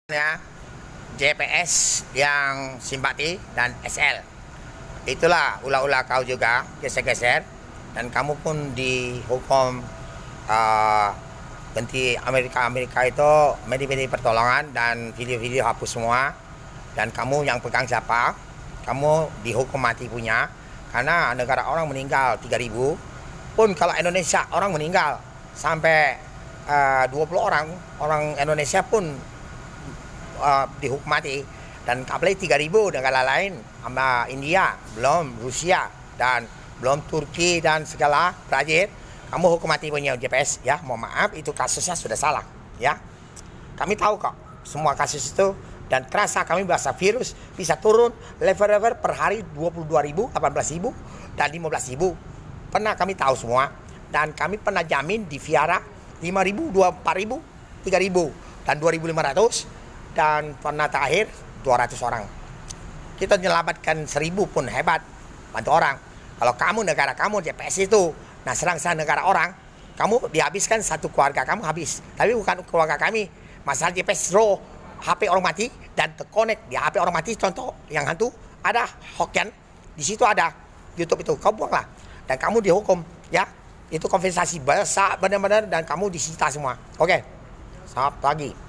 Ya, JPS yang simpati dan SL. Itulah ulah-ulah kau juga geser-geser dan kamu pun dihukum ganti Amerika itu medi pertolongan dan video-video hapus semua. Dan kamu yang pegang siapa, kamu dihukum mati punya karena negara orang meninggal 3.000 pun kalau Indonesia orang meninggal sampai 20 orang Indonesia pun dihukum mati. Dan apalagi 3.000 negara lain sama India, belum Rusia dan belum Turki dan segala Brazil, kamu hukum mati punya JPS ya. Mohon maaf, itu kasusnya sudah salah ya. Kami tahu kok semua kasus itu dan terasa kami bahasa virus bisa turun level per hari 22.000, 18.000 dan 15.000. Pernah kami tahu semua dan kami pernah jamin di Viara 5.000, 4.000, 3.000 dan 2.500 dan pernah terakhir 200 orang. Kita menyelamatkan 1.000 pun hebat, bantu orang. Kalau kamu negara kamu JPS itu, nah serang negara orang, kamu dihabiskan satu keluarga kamu habis. Tapi bukan keluarga kami. Masalah JPS raw, HP orang mati dan terkonek di HP orang mati. Contoh yang hantu ada Hokian, di situ ada YouTube itu, kau buanglah dan kamu dihukum ya. Itu kompensasi besar benar-benar dan kamu disita semua. Oke, selamat pagi.